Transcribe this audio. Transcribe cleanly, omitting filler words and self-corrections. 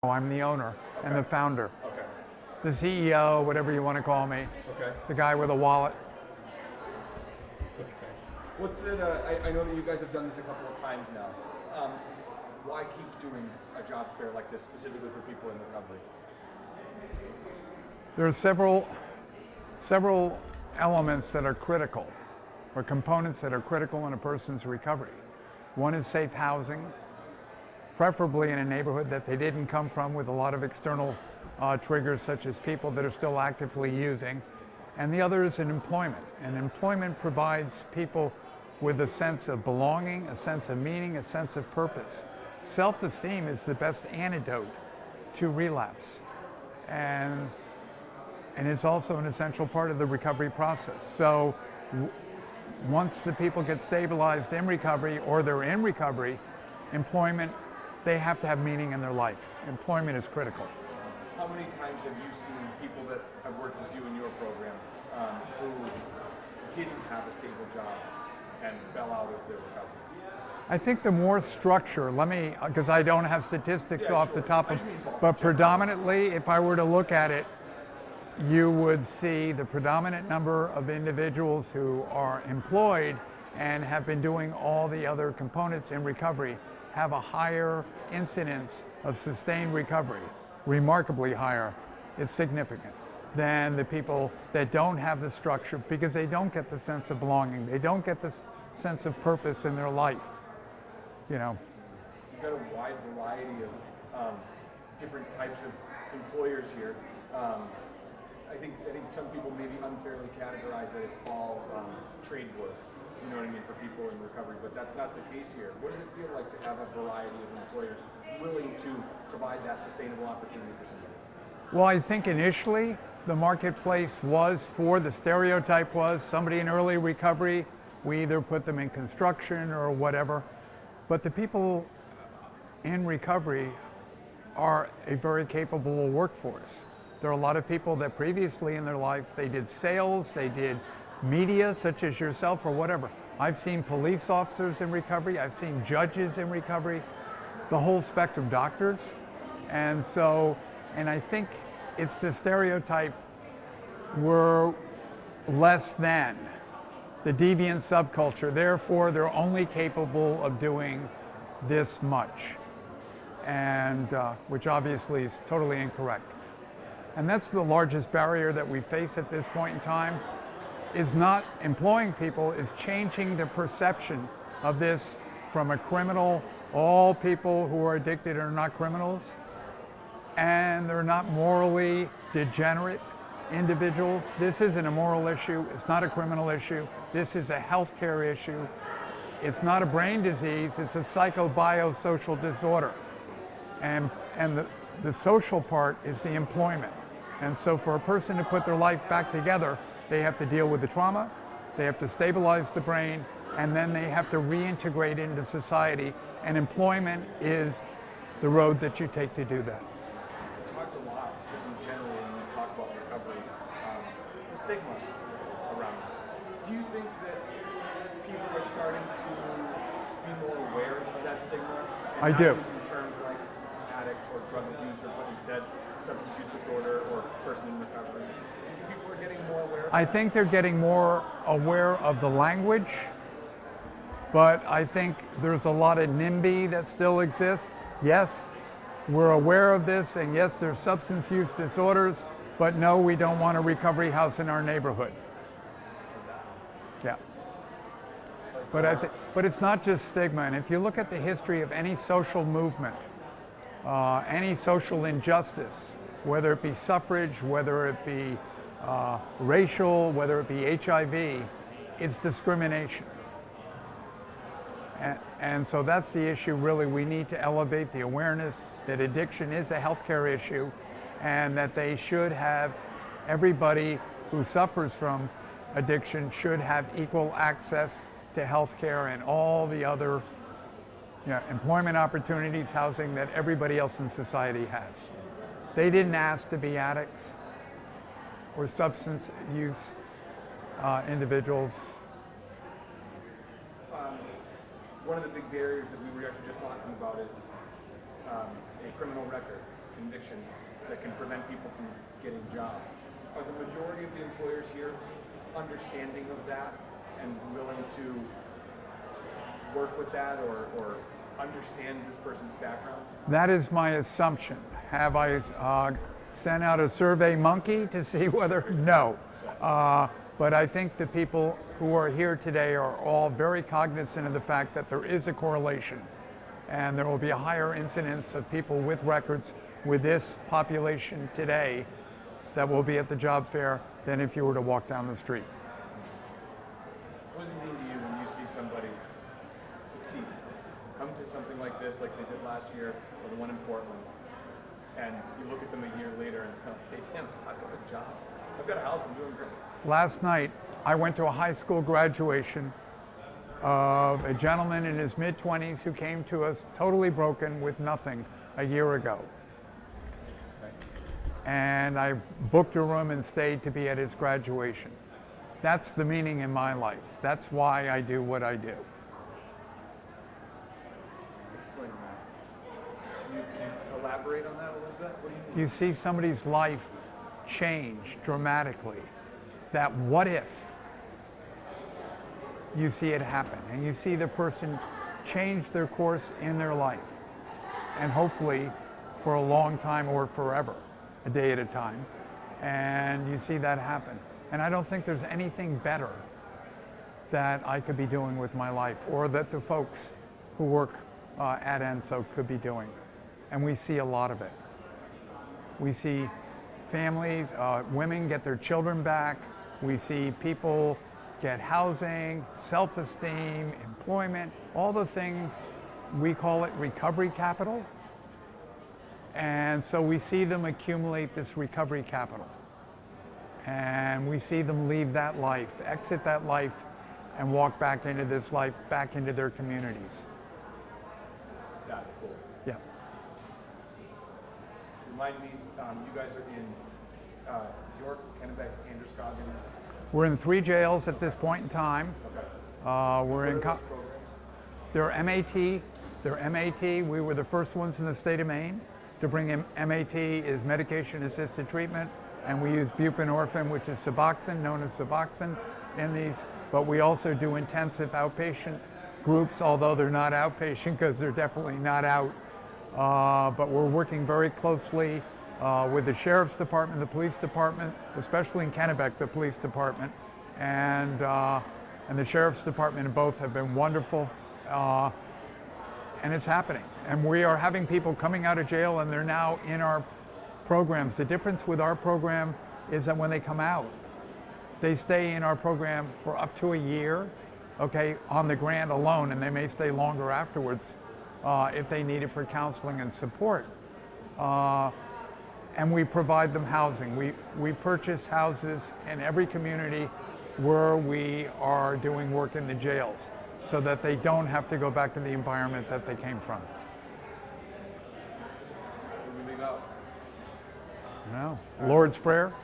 I'm the owner and the founder. Okay. The CEO, whatever you want to call me. Okay. The guy with a wallet. Okay. What's it? I know that you guys have done this a couple of times now. Why keep doing a job fair like this specifically for people in recovery? There are several elements that are critical, or components that are critical in a person's recovery. One is safe housing, preferably in a neighborhood that they didn't come from with a lot of external triggers, such as people that are still actively using. And the other is in employment. And employment provides people with a sense of belonging, a sense of meaning, a sense of purpose. Self-esteem is the best antidote to relapse. And it's also an essential part of the recovery process. So once the people get stabilized in recovery, or they're in recovery, employment, they have to have meaning in their life. Employment is critical. How many times have you seen people that have worked with you in your program who didn't have a stable job and fell out of their recovery? I think the more structure, because I don't have statistics off the top of, but predominantly, if I were to look at it, you would see the predominant number of individuals who are employed and have been doing all the other components in recovery have a higher incidence of sustained recovery, remarkably higher. It's significant than the people that don't have the structure, because they don't get the sense of belonging. They don't get the sense of purpose in their life. You know. You've got a wide variety of different types of employers here. I think some people maybe unfairly categorize that it's all trade work. You know what I mean, for people in recovery, but that's not the case here. What does it feel like to have a variety of employers willing to provide that sustainable opportunity for somebody? Well, I think initially the marketplace the stereotype was somebody in early recovery, we either put them in construction or whatever, but the people in recovery are a very capable workforce. There are a lot of people that previously in their life, they did sales, they did media such as yourself or whatever. I've seen police officers in recovery, I've seen judges in recovery, the whole spectrum, doctors. And I think it's the stereotype, we're less than the deviant subculture, therefore they're only capable of doing this much, and which obviously is totally incorrect. And that's the largest barrier that we face at this point in time, is not employing people, is changing the perception of this from a criminal, all people who are addicted are not criminals, and they're not morally degenerate individuals. This isn't a moral issue, it's not a criminal issue, this is a healthcare issue. It's not a brain disease, it's a psychobiosocial disorder. And the social part is the employment. And so for a person to put their life back together, they have to deal with the trauma, they have to stabilize the brain, and then they have to reintegrate into society. And employment is the road that you take to do that. We talked a lot, just in general, when we talk about recovery, the stigma around it. Do you think that people are starting to be more aware of that stigma? And I do. Using terms like addict or drug abuser, but instead substance use disorder or person in recovery. Do you think people are getting more aware of I that? think they're getting more aware of the language, but I think there's a lot of NIMBY that still exists. Yes, we're aware of this, and yes, there's substance use disorders, but no, we don't want a recovery house in our neighborhood. Yeah. But it's not just stigma, and if you look at the history of any social movement, any social injustice, whether it be suffrage, whether it be racial, whether it be HIV, it's discrimination. And so that's the issue, really. We need to elevate the awareness that addiction is a healthcare issue, and that everybody who suffers from addiction should have equal access to healthcare and all the other employment opportunities, housing that everybody else in society has. They didn't ask to be addicts or substance use individuals. One of the big barriers that we were actually just talking about is a criminal record. conditions that can prevent people from getting jobs. Are the majority of the employers here understanding of that and willing to work with that or understand this person's background? That is my assumption. Have I sent out a survey monkey to see whether? No. But I think the people who are here today are all very cognizant of the fact that there is a correlation and there will be a higher incidence of people with records with this population today that will be at the job fair than if you were to walk down the street. What does it mean to you when you see somebody succeed? Come to something like this, like they did last year, or the one in Portland, and you look at them a year later and go, hey Tim, I've got a job, I've got a house, I'm doing great. Last night, I went to a high school graduation of a gentleman in his mid-20s who came to us totally broken with nothing a year ago. And I booked a room and stayed to be at his graduation. That's the meaning in my life. That's why I do what I do. Explain that. Can you elaborate on that a little bit? What do you mean? You see somebody's life change dramatically. That what if, you see it happen, and you see the person change their course in their life, and hopefully for a long time or forever, a day at a time, and you see that happen. And I don't think there's anything better that I could be doing with my life, or that the folks who work at ENSO could be doing. And we see a lot of it. We see families, women get their children back. We see people get housing, self-esteem, employment, all the things. We call it recovery capital. And so we see them accumulate this recovery capital. And we see them leave that life, exit that life, and walk back into this life, back into their communities. That's cool. Yeah. Remind me, you guys are in York, Kennebec, Androscoggin. We're in 3 jails at this point in time. Okay. We're What in. are those programs? They're MAT. They're MAT. We were the first ones in the state of Maine to bring in MAT, is medication-assisted treatment, and we use buprenorphine, which is Suboxone, known as Suboxone, in these. But we also do intensive outpatient groups, although they're not outpatient because they're definitely not out. But we're working very closely with the Sheriff's Department, the Police Department, especially in Kennebec, the Police Department, and the Sheriff's Department, and both have been wonderful. And it's happening. And we are having people coming out of jail and they're now in our programs. The difference with our program is that when they come out, they stay in our program for up to a year, okay, on the grant alone, and they may stay longer afterwards if they need it for counseling and support. And we provide them housing. We purchase houses in every community where we are doing work in the jails, so that they don't have to go back to the environment that they came from. What do we leave out? You know, Lord's Prayer.